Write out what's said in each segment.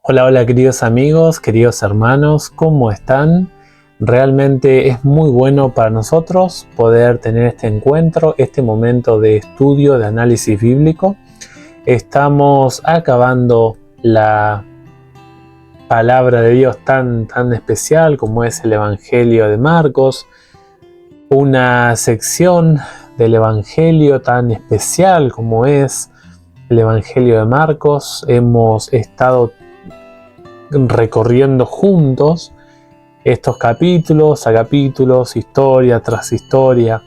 Hola, hola queridos amigos, queridos hermanos, ¿cómo están? Realmente es muy bueno para nosotros poder tener este encuentro, este momento de estudio, de análisis bíblico. Estamos acabando la palabra de Dios tan especial como es el Evangelio de Marcos, una sección del Evangelio tan especial como es el Evangelio de Marcos. Hemos estado recorriendo juntos estos capítulos a capítulos, historia tras historia,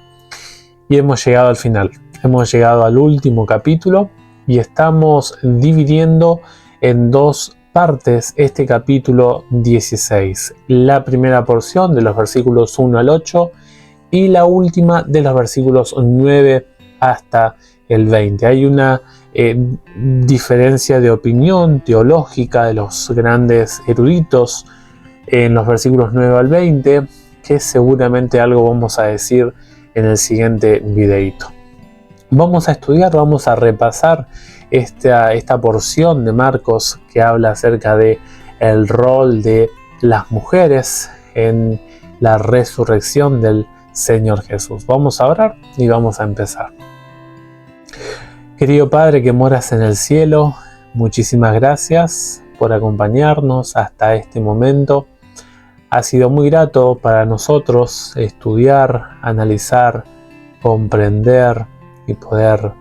y hemos llegado al final. Hemos llegado al último capítulo y estamos dividiendo en dos partes este capítulo 16. La primera porción de los versículos 1 al 8 y la última de los versículos 9 hasta el 20. Hay una diferencia de opinión teológica de los grandes eruditos en los versículos 9 al 20, que seguramente algo vamos a decir en el siguiente videito. Vamos a estudiar, vamos a repasar esta porción de Marcos que habla acerca de el rol de las mujeres en la resurrección del Señor Jesús. Vamos a orar y vamos a empezar. Querido Padre que moras en el cielo, muchísimas gracias por acompañarnos hasta este momento. Ha sido muy grato para nosotros estudiar, analizar, comprender y poder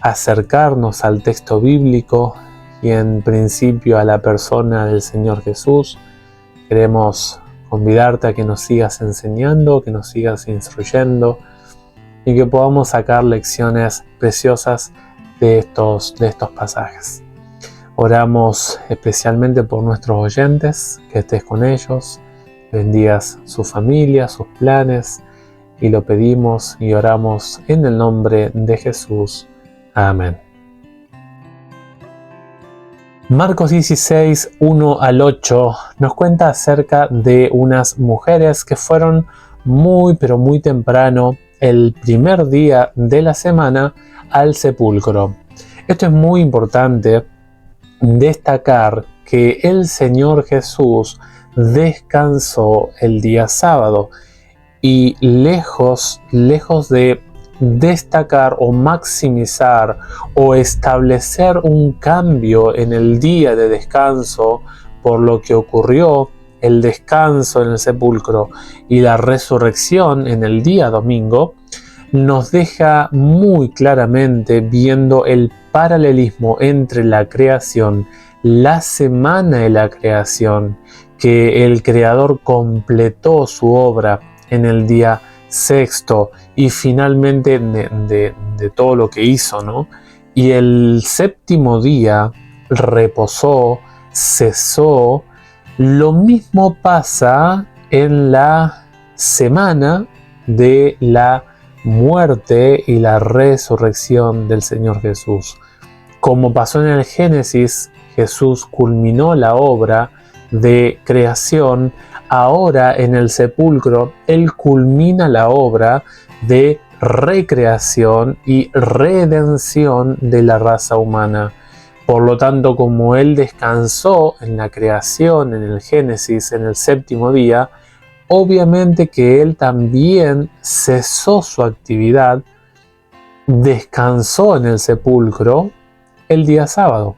acercarnos al texto bíblico y en principio a la persona del Señor Jesús. Queremos convidarte a que nos sigas enseñando, que nos sigas instruyendo y que podamos sacar lecciones preciosas de estos pasajes. Oramos especialmente por nuestros oyentes, que estés con ellos, bendigas su familia, sus planes, y lo pedimos y oramos en el nombre de Jesús. Amén. Marcos 16, 1 al 8 nos cuenta acerca de unas mujeres que fueron muy temprano, el primer día de la semana, al sepulcro. Esto es muy importante destacar que el Señor Jesús descansó el día sábado y lejos de destacar o maximizar o establecer un cambio en el día de descanso por lo que ocurrió el descanso en el sepulcro y la resurrección en el día domingo, nos deja muy claramente viendo el paralelismo entre la creación, la semana de la creación, que el Creador completó su obra en el día sexto y finalmente de todo lo que hizo, ¿no? Y el séptimo día reposó, cesó. Lo mismo pasa en la semana de la muerte y la resurrección del Señor Jesús. Como pasó en el Génesis, Jesús culminó la obra de creación. Ahora en el sepulcro, Él culmina la obra de recreación y redención de la raza humana. Por lo tanto, como Él descansó en la creación, en el Génesis, en el séptimo día, obviamente que Él también cesó su actividad, descansó en el sepulcro el día sábado.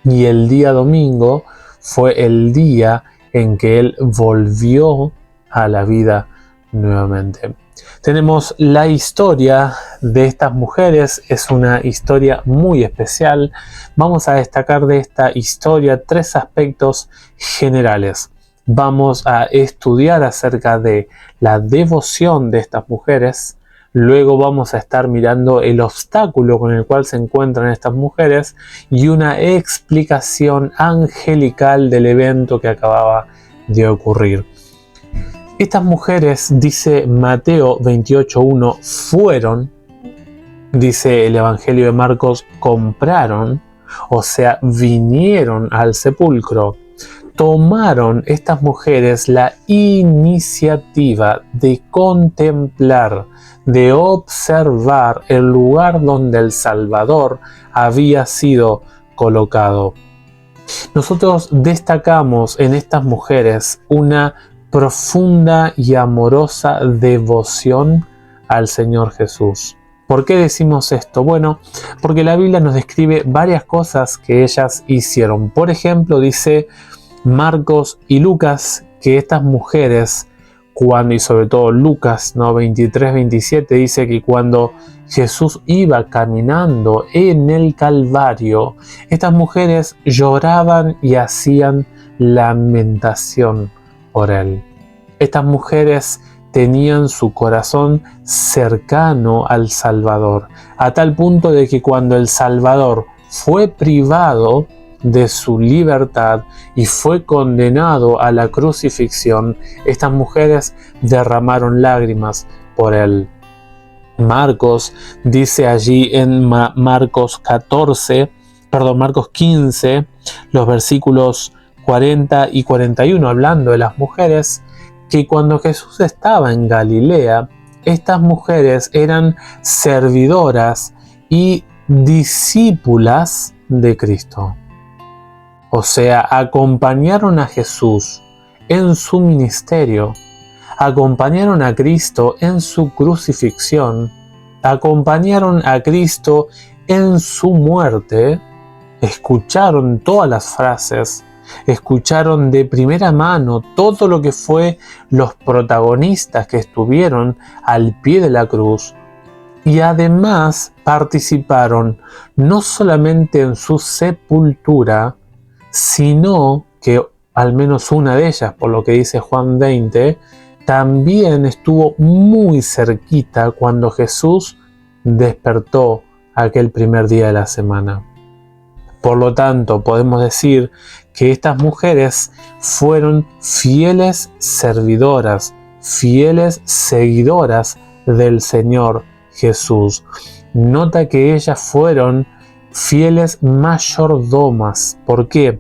Y el día domingo fue el día en que Él volvió a la vida nuevamente. Tenemos la historia de estas mujeres, es una historia muy especial. Vamos a destacar de esta historia tres aspectos generales. Vamos a estudiar acerca de la devoción de estas mujeres. Luego vamos a estar mirando el obstáculo con el cual se encuentran estas mujeres y una explicación angelical del evento que acababa de ocurrir. Estas mujeres, dice Mateo 28:1, fueron, dice el Evangelio de Marcos, compraron, o sea, vinieron al sepulcro. Tomaron estas mujeres la iniciativa de contemplar, de observar el lugar donde el Salvador había sido colocado. Nosotros destacamos en estas mujeres una profunda y amorosa devoción al Señor Jesús. ¿Por qué decimos esto? Bueno, porque la Biblia nos describe varias cosas que ellas hicieron. Por ejemplo, dice Marcos y Lucas que estas mujeres, y sobre todo Lucas 23-27, dice que cuando Jesús iba caminando en el Calvario, estas mujeres lloraban y hacían lamentación por él. Estas mujeres tenían su corazón cercano al Salvador, a tal punto de que cuando el Salvador fue privado de su libertad y fue condenado a la crucifixión, estas mujeres derramaron lágrimas por él. Marcos dice allí en Marcos 15, los versículos 40 y 41, hablando de las mujeres, que cuando Jesús estaba en Galilea, estas mujeres eran servidoras y discípulas de Cristo. O sea, acompañaron a Jesús en su ministerio, acompañaron a Cristo en su crucifixión, acompañaron a Cristo en su muerte, escucharon todas las frases, escucharon de primera mano todo lo que fue los protagonistas que estuvieron al pie de la cruz y además participaron no solamente en su sepultura, sino que al menos una de ellas, por lo que dice Juan 20, también estuvo muy cerquita cuando Jesús despertó aquel primer día de la semana. Por lo tanto, podemos decir que estas mujeres fueron fieles servidoras, fieles seguidoras del Señor Jesús. Nota que ellas fueron fieles mayordomas. ¿Por qué?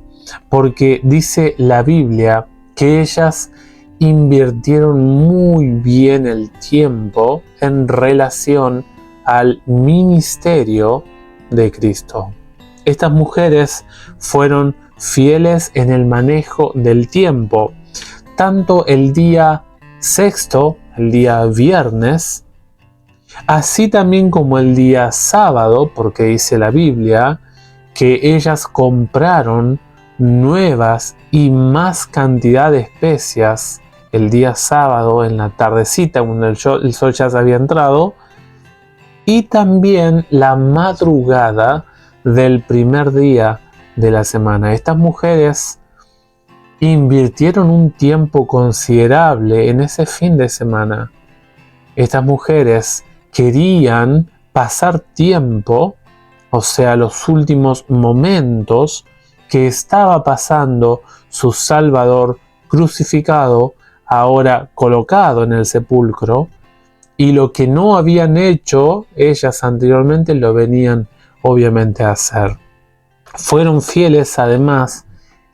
Porque dice la Biblia que ellas invirtieron muy bien el tiempo en relación al ministerio de Cristo. Estas mujeres fueron fieles en el manejo del tiempo, tanto el día sexto, el día viernes, así también como el día sábado, porque dice la Biblia que ellas compraron nuevas y más cantidad de especias el día sábado en la tardecita, cuando el sol ya se había entrado, y también la madrugada del primer día de la semana. Estas mujeres invirtieron un tiempo considerable en ese fin de semana. Estas mujeres querían pasar tiempo, o sea, los últimos momentos que estaba pasando su Salvador crucificado, ahora colocado en el sepulcro, y lo que no habían hecho ellas anteriormente lo venían obviamente a hacer. Fueron fieles además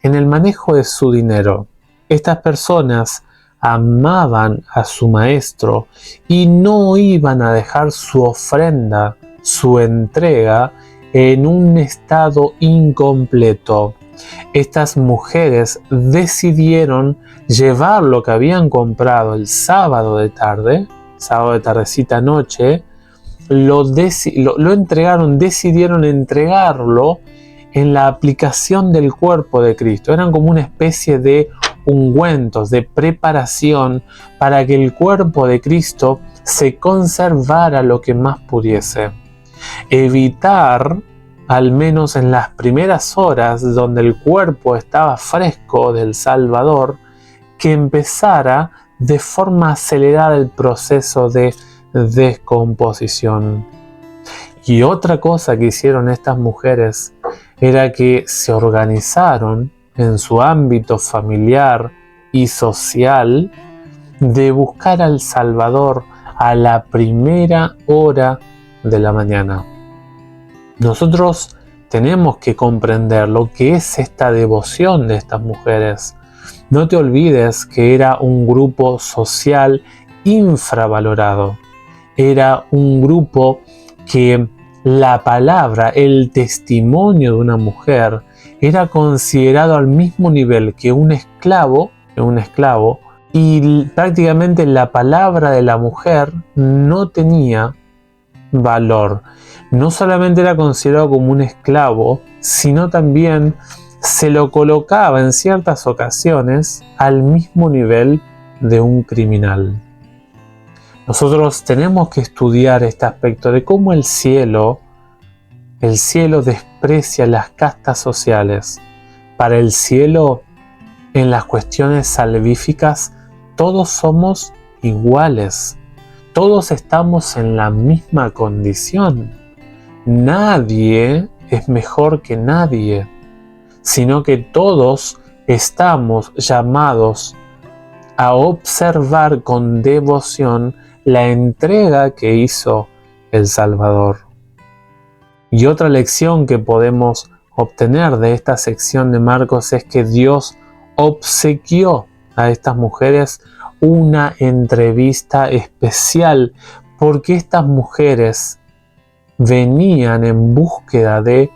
en el manejo de su dinero. Estas personas amaban a su maestro y no iban a dejar su ofrenda, su entrega, en un estado incompleto. Estas mujeres decidieron llevar lo que habían comprado el sábado de tardecita noche, lo entregaron, decidieron entregarlo en la aplicación del cuerpo de Cristo. Eran como una especie de ungüentos, de preparación para que el cuerpo de Cristo se conservara lo que más pudiese. Evitar, al menos en las primeras horas donde el cuerpo estaba fresco del Salvador, que empezara de forma acelerada el proceso de descomposición. Y otra cosa que hicieron estas mujeres era que se organizaron en su ámbito familiar y social de buscar al Salvador a la primera hora de la mañana. Nosotros tenemos que comprender lo que es esta devoción de estas mujeres. No te olvides que era un grupo social infravalorado. Era un grupo que la palabra, el testimonio de una mujer era considerado al mismo nivel que un esclavo, y prácticamente la palabra de la mujer no tenía valor. No solamente era considerado como un esclavo, sino también se lo colocaba en ciertas ocasiones al mismo nivel de un criminal. Nosotros tenemos que estudiar este aspecto de cómo el cielo desprecia las castas sociales. Para el cielo, en las cuestiones salvíficas, todos somos iguales. Todos estamos en la misma condición. Nadie es mejor que nadie, sino que todos estamos llamados a observar con devoción la entrega que hizo el Salvador. Y otra lección que podemos obtener de esta sección de Marcos es que Dios obsequió a estas mujeres una entrevista especial, porque estas mujeres venían en búsqueda de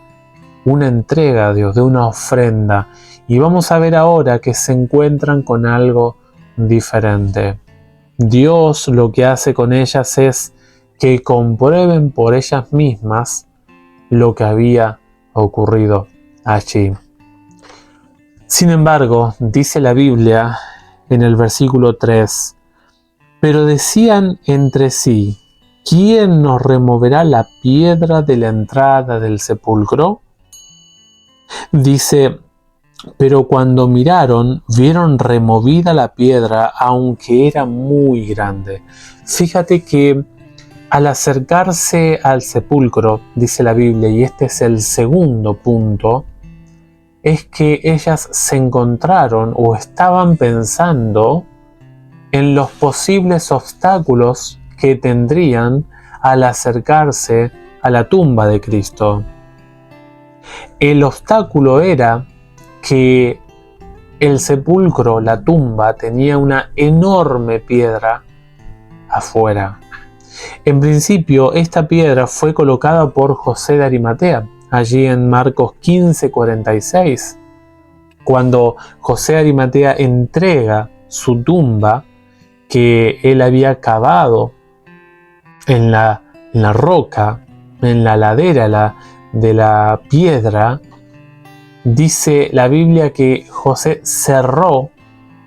una entrega a Dios, de una ofrenda. Y vamos a ver ahora que se encuentran con algo diferente. Dios lo que hace con ellas es que comprueben por ellas mismas lo que había ocurrido allí. Sin embargo, dice la Biblia en el versículo 3, pero decían entre sí, ¿quién nos removerá la piedra de la entrada del sepulcro? Dice, pero cuando miraron, vieron removida la piedra, aunque era muy grande. Fíjate que al acercarse al sepulcro, dice la Biblia, y este es el segundo punto, es que ellas se encontraron o estaban pensando en los posibles obstáculos que tendrían al acercarse a la tumba de Cristo. El obstáculo era que el sepulcro, la tumba, tenía una enorme piedra afuera. En principio, esta piedra fue colocada por José de Arimatea, allí en Marcos 15:46. Cuando José de Arimatea entrega su tumba que él había cavado en la roca, en la ladera de la piedra, dice la Biblia que José cerró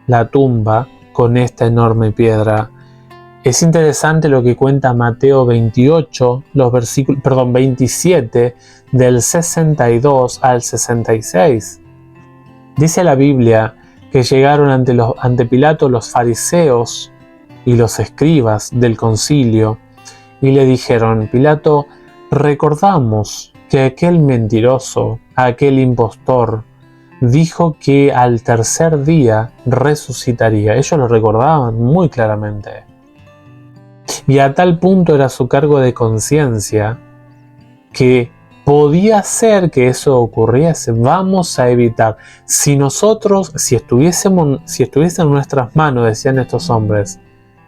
la tumba con esta enorme piedra. Es interesante lo que cuenta Mateo 27, del 62 al 66. Dice la Biblia que llegaron ante Pilato los fariseos y los escribas del concilio y le dijeron, Pilato, recordamos que aquel mentiroso, aquel impostor, dijo que al tercer día resucitaría. Ellos lo recordaban muy claramente. Y a tal punto era su cargo de conciencia que podía ser que eso ocurriese. Vamos a evitar. Si estuviese en nuestras manos, decían estos hombres,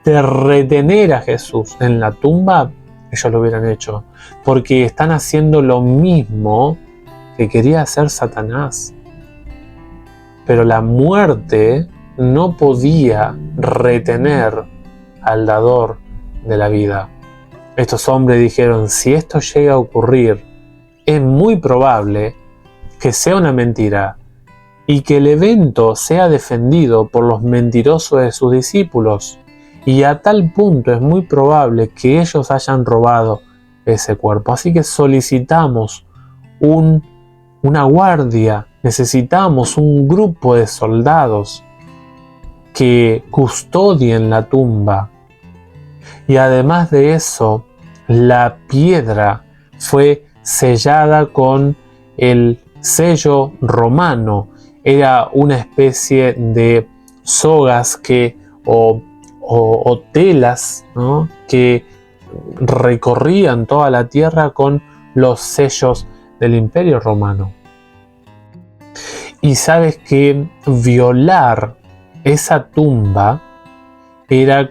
de retener a Jesús en la tumba, ellos lo hubieran hecho. Porque están haciendo lo mismo que quería hacer Satanás. Pero la muerte no podía retener al dador de la vida. Estos hombres dijeron, si esto llega a ocurrir, es muy probable que sea una mentira y que el evento sea defendido por los mentirosos de sus discípulos, y a tal punto es muy probable que ellos hayan robado ese cuerpo. Así que solicitamos una guardia, necesitamos un grupo de soldados que custodien la tumba. Y además de eso, la piedra fue sellada con el sello romano. Era una especie de sogas o telas, ¿no?, que recorrían toda la tierra con los sellos del Imperio Romano. Y sabes que violar esa tumba era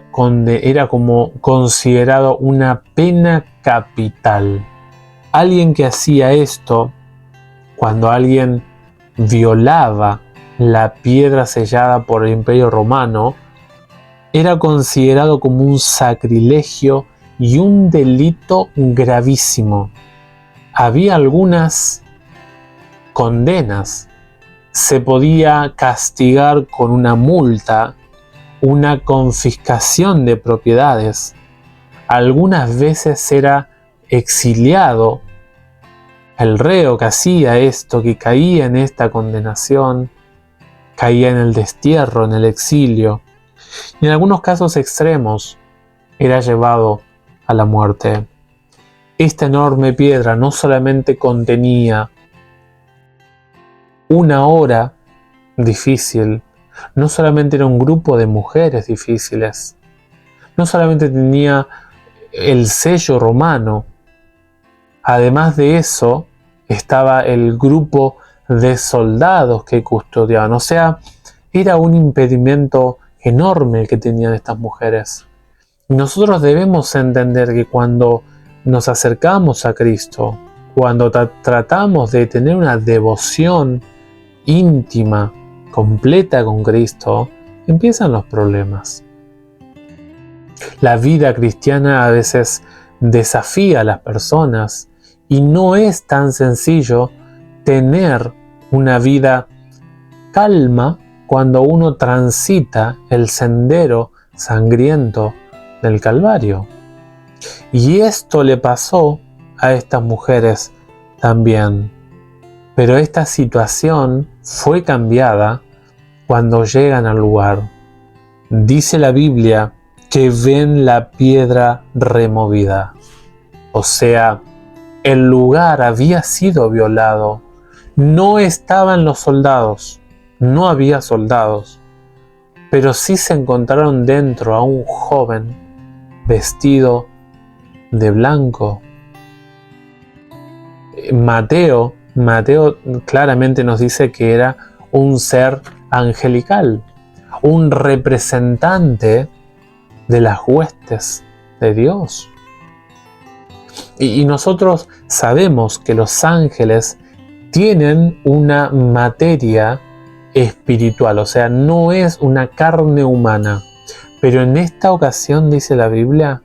como considerado una pena capital. Alguien que hacía esto, cuando alguien violaba la piedra sellada por el Imperio Romano, era considerado como un sacrilegio y un delito gravísimo. Había algunas condenas. Se podía castigar con una multa, una confiscación de propiedades. Algunas veces era exiliado. El reo que hacía esto, que caía en esta condenación, caía en el destierro, en el exilio. Y en algunos casos extremos era llevado a la muerte. Esta enorme piedra no solamente contenía una hora difícil, no solamente era un grupo de mujeres difíciles, no solamente tenía el sello romano, además de eso estaba el grupo de soldados que custodiaban. O sea, era un impedimento enorme el que tenían estas mujeres. Y nosotros debemos entender que cuando nos acercamos a Cristo, cuando tratamos de tener una devoción íntima, completa con Cristo, empiezan los problemas. La vida cristiana a veces desafía a las personas y no es tan sencillo tener una vida calma cuando uno transita el sendero sangriento del Calvario. Y esto le pasó a estas mujeres también. Pero esta situación fue cambiada cuando llegan al lugar. Dice la Biblia que ven la piedra removida. O sea, el lugar había sido violado. No estaban los soldados, no había soldados, pero sí se encontraron dentro a un joven vestido de blanco. Mateo claramente nos dice que era un ser angelical, un representante de las huestes de Dios. Y nosotros sabemos que los ángeles tienen una materia espiritual, o sea, no es una carne humana. Pero en esta ocasión, dice la Biblia,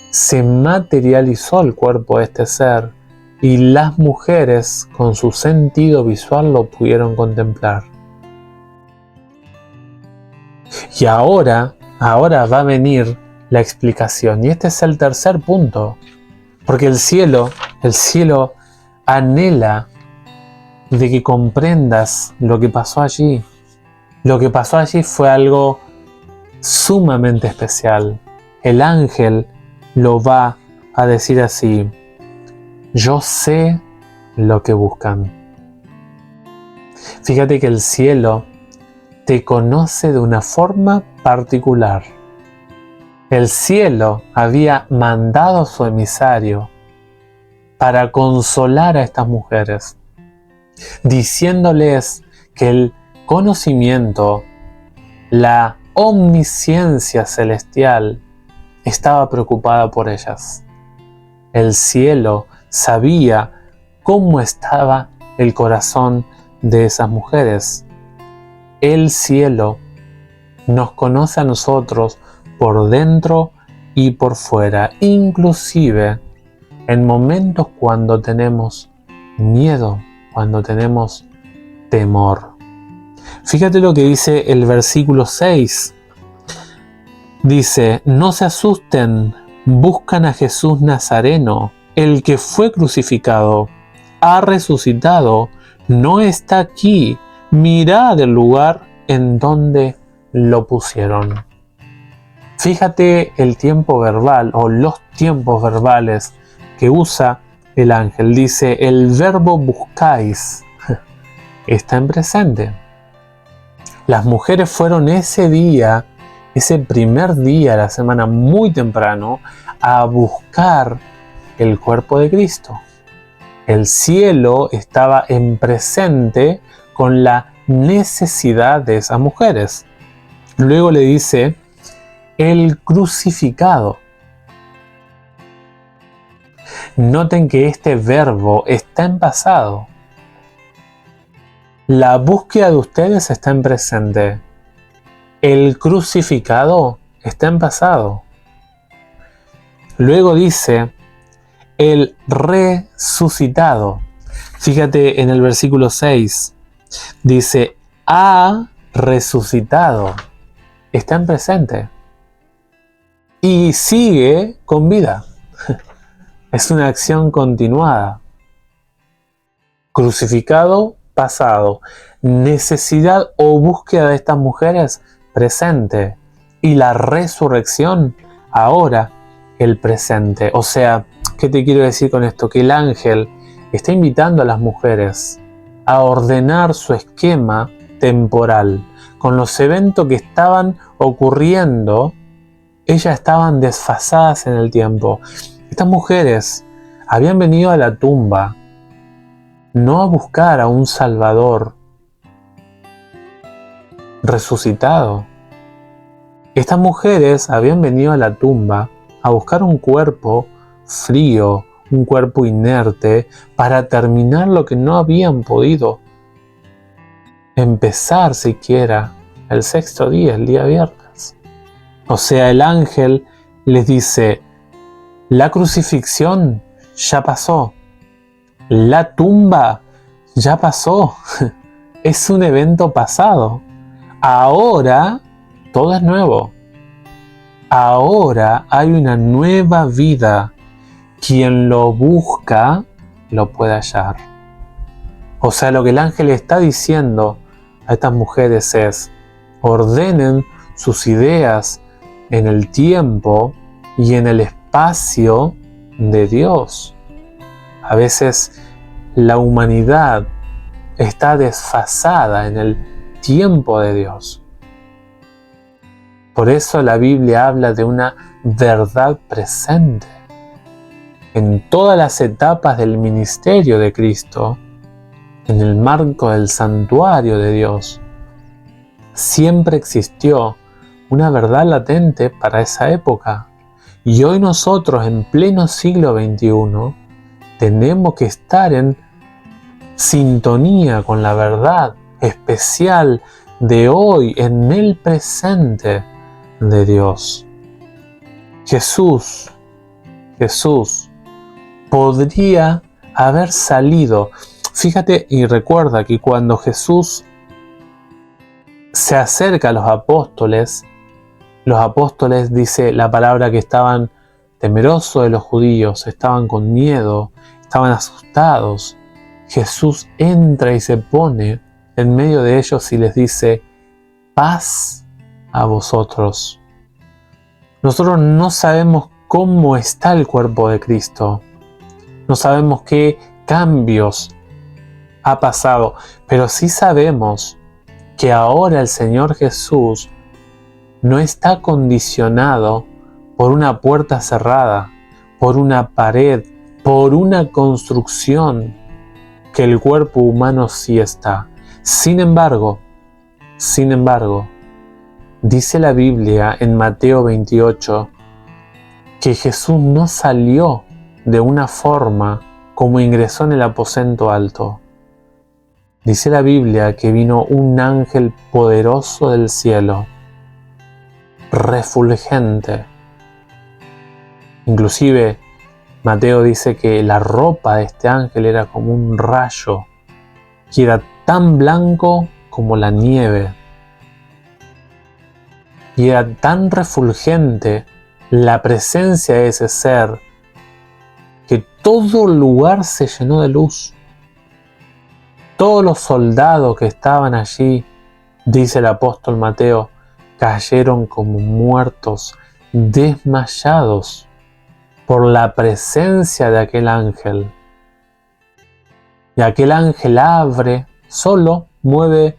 se materializó el cuerpo de este ser y las mujeres con su sentido visual lo pudieron contemplar. Y ahora va a venir la explicación, y este es el tercer punto, porque el cielo anhela de que comprendas lo que pasó allí. Lo que pasó allí fue algo sumamente especial. El ángel lo va a decir así: yo sé lo que buscan. Fíjate que el cielo te conoce de una forma particular. El cielo había mandado a su emisario para consolar a estas mujeres, diciéndoles que el conocimiento, la omnisciencia celestial estaba preocupada por ellas. El cielo sabía cómo estaba el corazón de esas mujeres. El cielo nos conoce a nosotros por dentro y por fuera, inclusive en momentos cuando tenemos miedo, cuando tenemos temor. Fíjate lo que dice el versículo 6. Dice: no se asusten, buscan a Jesús Nazareno, el que fue crucificado, ha resucitado, no está aquí, mirad el lugar en donde lo pusieron. Fíjate el tiempo verbal o los tiempos verbales que usa el ángel. Dice, el verbo buscáis está en presente. Las mujeres fueron ese día, ese primer día de la semana, muy temprano, a buscar el cuerpo de Cristo. El cielo estaba en presente con la necesidad de esas mujeres. Luego le dice, el crucificado. Noten que este verbo está en pasado. La búsqueda de ustedes está en presente. El crucificado está en pasado. Luego dice, el resucitado. Fíjate en el versículo 6. Dice, ha resucitado. Está en presente. Y sigue con vida. Es una acción continuada. Crucificado, pasado. Necesidad o búsqueda de estas mujeres, presente. Y la resurrección, ahora, el presente. O sea, ¿qué te quiero decir con esto? Que el ángel está invitando a las mujeres a ordenar su esquema temporal. Con los eventos que estaban ocurriendo, ellas estaban desfasadas en el tiempo. Estas mujeres habían venido a la tumba no a buscar a un Salvador resucitado. Estas mujeres habían venido a la tumba a buscar un cuerpo frío, un cuerpo inerte, para terminar lo que no habían podido empezar siquiera el sexto día, el día viernes. O sea, el ángel les dice, la crucifixión ya pasó, la tumba ya pasó, es un evento pasado. Ahora todo es nuevo. Ahora hay una nueva vida. Quien lo busca, lo puede hallar. O sea, lo que el ángel está diciendo a estas mujeres es, ordenen sus ideas en el tiempo y en el espacio de Dios. A veces la humanidad está desfasada en el tiempo de Dios. Por eso la Biblia habla de una verdad presente. En todas las etapas del ministerio de Cristo, en el marco del santuario de Dios, siempre existió una verdad latente para esa época. Y hoy nosotros, en pleno siglo XXI, tenemos que estar en sintonía con la verdad especial de hoy, en el presente de Dios. Jesús podría haber salido. Fíjate y recuerda que cuando Jesús se acerca a los apóstoles, dice la palabra que estaban temerosos de los judíos, estaban con miedo, estaban asustados. Jesús entra y se pone en medio de ellos y les dice, paz a vosotros. Nosotros no sabemos cómo está el cuerpo de Cristo. No sabemos qué cambios ha pasado, pero sí sabemos que ahora el Señor Jesús no está condicionado por una puerta cerrada, por una pared, por una construcción, que el cuerpo humano sí está. Sin embargo, dice la Biblia en Mateo 28 que Jesús no salió de una forma como ingresó en el aposento alto. Dice la Biblia que vino un ángel poderoso del cielo, refulgente. Inclusive Mateo dice que la ropa de este ángel era como un rayo, que era tan blanco como la nieve. Y era tan refulgente la presencia de ese ser que todo el lugar se llenó de luz. Todos los soldados que estaban allí, dice el apóstol Mateo, cayeron como muertos, desmayados por la presencia de aquel ángel. Y aquel ángel abre, solo mueve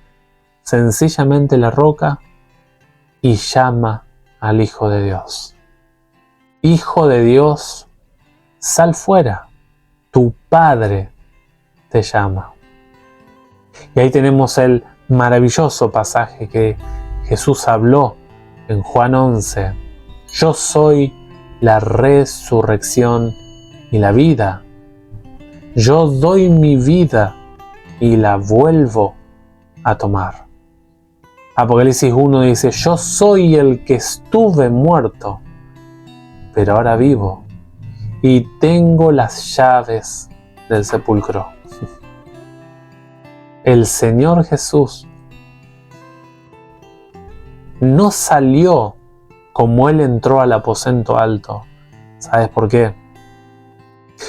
sencillamente la roca y llama al Hijo de Dios. Hijo de Dios, sal fuera, tu Padre te llama. Y ahí tenemos el maravilloso pasaje que Jesús habló en Juan 11. Yo soy la resurrección y la vida. Yo doy mi vida y la vuelvo a tomar. Apocalipsis 1 dice, yo soy el que estuve muerto, pero ahora vivo y tengo las llaves del sepulcro. El Señor Jesús no salió como Él entró al aposento alto. ¿Sabes por qué?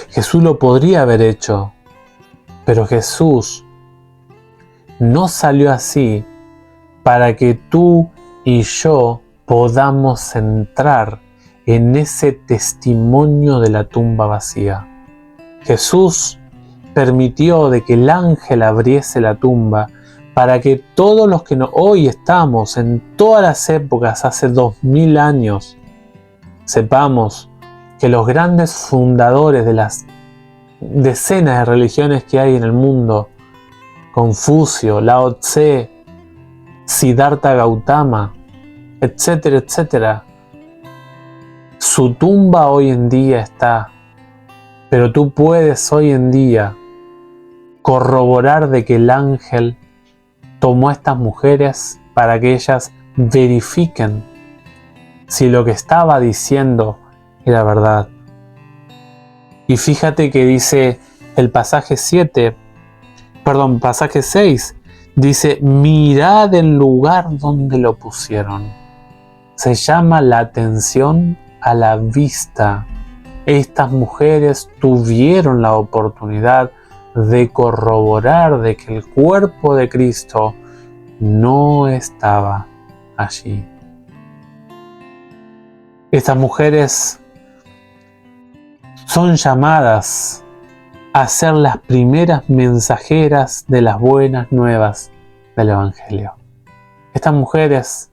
Jesús lo podría haber hecho, pero Jesús no salió así para que tú y yo podamos entrar en ese testimonio de la tumba vacía. Jesús permitió de que el ángel abriese la tumba para que todos los que hoy estamos en todas las épocas, hace 2000 años, sepamos que los grandes fundadores de las decenas de religiones que hay en el mundo, Confucio, Lao Tse, Siddhartha Gautama, etcétera, etcétera, su tumba hoy en día está, pero tú puedes hoy en día corroborar de que el ángel tomó a estas mujeres para que ellas verifiquen si lo que estaba diciendo era verdad. Y fíjate que dice el pasaje 6, dice, mirad el lugar donde lo pusieron. Se llama la atención a la vista. Estas mujeres tuvieron la oportunidad de corroborar de que el cuerpo de Cristo no estaba allí. Estas mujeres son llamadas a ser las primeras mensajeras de las buenas nuevas del Evangelio. Estas mujeres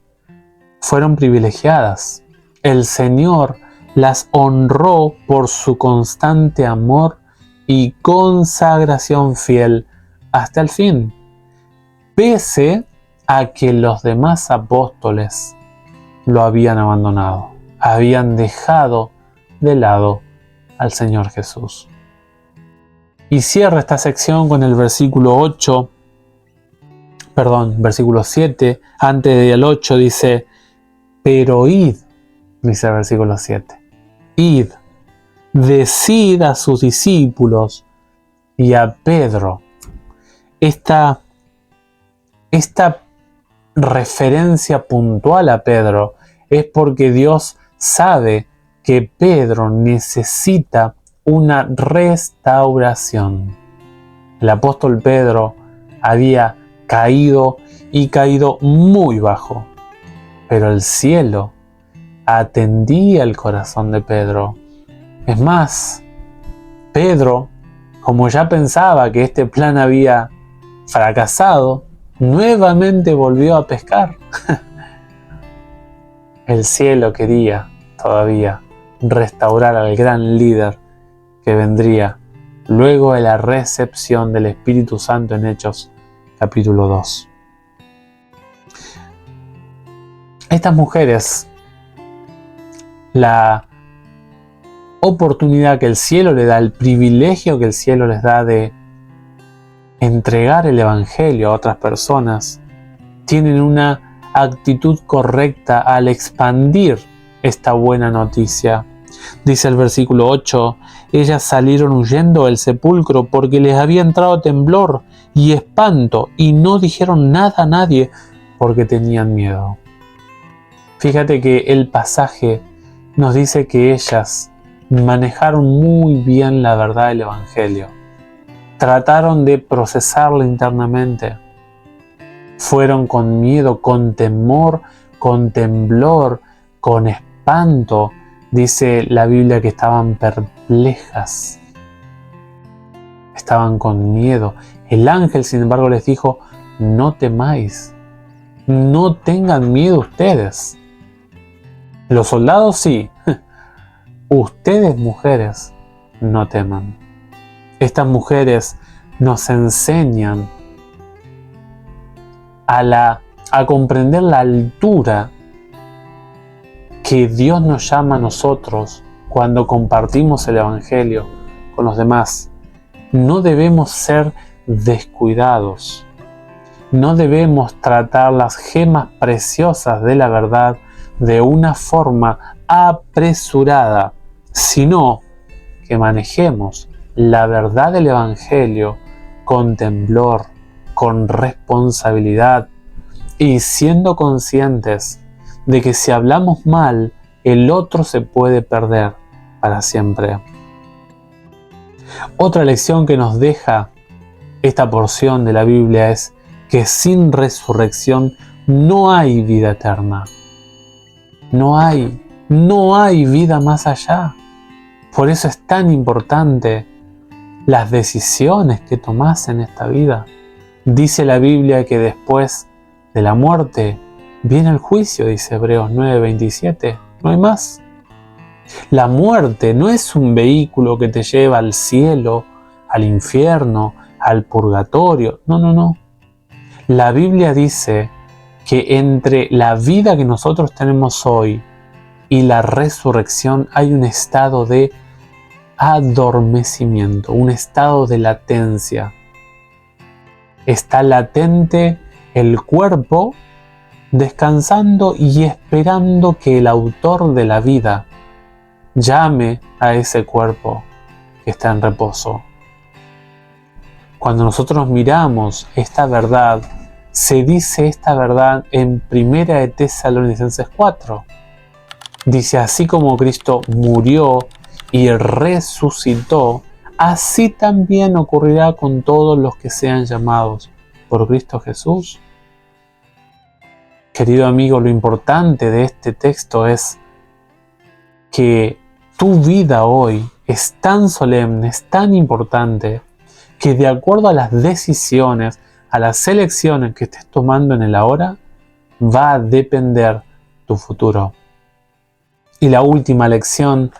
fueron privilegiadas. El Señor las honró por su constante amor y consagración fiel hasta el fin, pese a que los demás apóstoles lo habían abandonado, habían dejado de lado al Señor Jesús. Y cierra esta sección con el versículo 7, antes del 8 dice, pero id, dice el versículo 7, id, decid a sus discípulos y a Pedro. Esta referencia puntual a Pedro es porque Dios sabe que Pedro necesita una restauración. El apóstol Pedro había caído y caído muy bajo, pero el cielo atendía el corazón de Pedro. Es más, Pedro, como ya pensaba que este plan había fracasado, nuevamente volvió a pescar. El cielo quería todavía restaurar al gran líder que vendría luego de la recepción del Espíritu Santo en Hechos capítulo 2. Estas mujeres, la oportunidad que el cielo le da, el privilegio que el cielo les da de entregar el Evangelio a otras personas, tienen una actitud correcta al expandir esta buena noticia. Dice el versículo 8, ellas salieron huyendo del sepulcro porque les había entrado temblor y espanto y no dijeron nada a nadie porque tenían miedo. Fíjate que el pasaje nos dice que ellas manejaron muy bien la verdad del Evangelio. Trataron de procesarla internamente. Fueron con miedo, con temor, con temblor, con espanto. Dice la Biblia que estaban perplejas. Estaban con miedo. El ángel, sin embargo, les dijo, no temáis. No tengan miedo ustedes. Los soldados sí. Ustedes, mujeres, no teman. Estas mujeres nos enseñan a comprender la altura que Dios nos llama a nosotros cuando compartimos el Evangelio con los demás. No debemos ser descuidados. no debemos tratar las gemas preciosas de la verdad de una forma apresurada, sino que manejemos la verdad del Evangelio con temblor, con responsabilidad y siendo conscientes de que si hablamos mal, el otro se puede perder para siempre. Otra lección que nos deja esta porción de la Biblia es que sin resurrección no hay vida eterna. No hay vida más allá. Por eso es tan importante las decisiones que tomás en esta vida. Dice la Biblia que después de la muerte viene el juicio, dice Hebreos 9:27. No hay más. La muerte no es un vehículo que te lleva al cielo, al infierno, al purgatorio. No. La Biblia dice que entre la vida que nosotros tenemos hoy y la resurrección hay un estado de adormecimiento, un estado de latencia. Está latente el cuerpo descansando y esperando que el autor de la vida llame a ese cuerpo que está en reposo. Cuando nosotros miramos esta verdad, se dice esta verdad en 1 de Tesalonicenses 4. Dice, así como Cristo murió y resucitó, así también ocurrirá con todos los que sean llamados por Cristo Jesús. Querido amigo, lo importante de este texto es que tu vida hoy es tan solemne, es tan importante, que de acuerdo a las decisiones, a las elecciones que estés tomando en el ahora, va a depender tu futuro. Y la última lección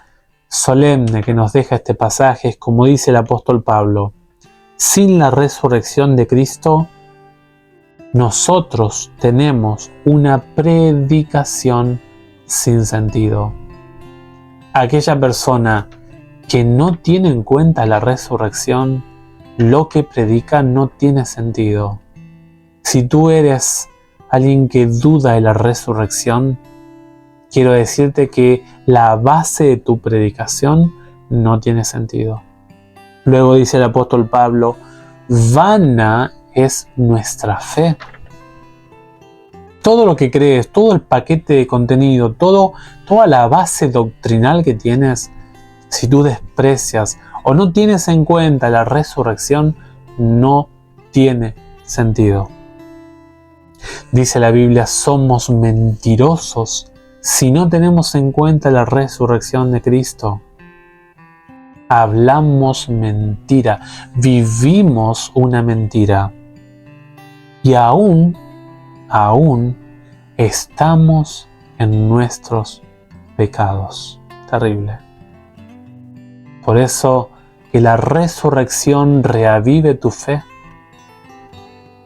solemne que nos deja este pasaje es como dice el apóstol Pablo: sin la resurrección de Cristo, nosotros tenemos una predicación sin sentido. Aquella persona que no tiene en cuenta la resurrección, lo que predica no tiene sentido. Si tú eres alguien que duda de la resurrección, quiero decirte que la base de tu predicación no tiene sentido. Luego dice el apóstol Pablo, vana es nuestra fe. Todo lo que crees, todo el paquete de contenido, toda la base doctrinal que tienes, si tú desprecias o no tienes en cuenta la resurrección, no tiene sentido. Dice la Biblia, somos mentirosos si no tenemos en cuenta la resurrección de Cristo. Hablamos mentira, vivimos una mentira y aún estamos en nuestros pecados. Terrible. Por eso, que la resurrección reavive tu fe,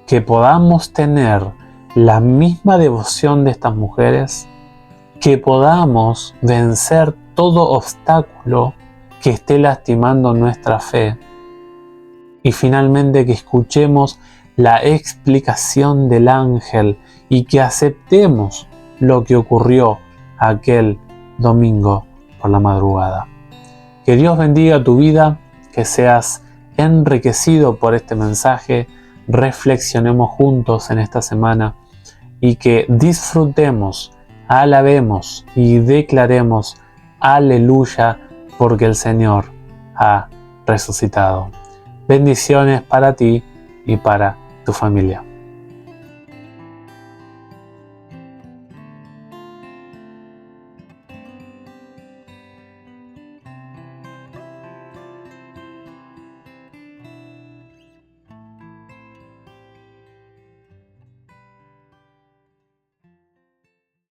que podamos tener la misma devoción de estas mujeres, que podamos vencer todo obstáculo que esté lastimando nuestra fe y finalmente que escuchemos la explicación del ángel y que aceptemos lo que ocurrió aquel domingo por la madrugada. Que Dios bendiga tu vida, que seas enriquecido por este mensaje, reflexionemos juntos en esta semana y que disfrutemos, alabemos y declaremos aleluya porque el Señor ha resucitado. Bendiciones para ti y para tu familia.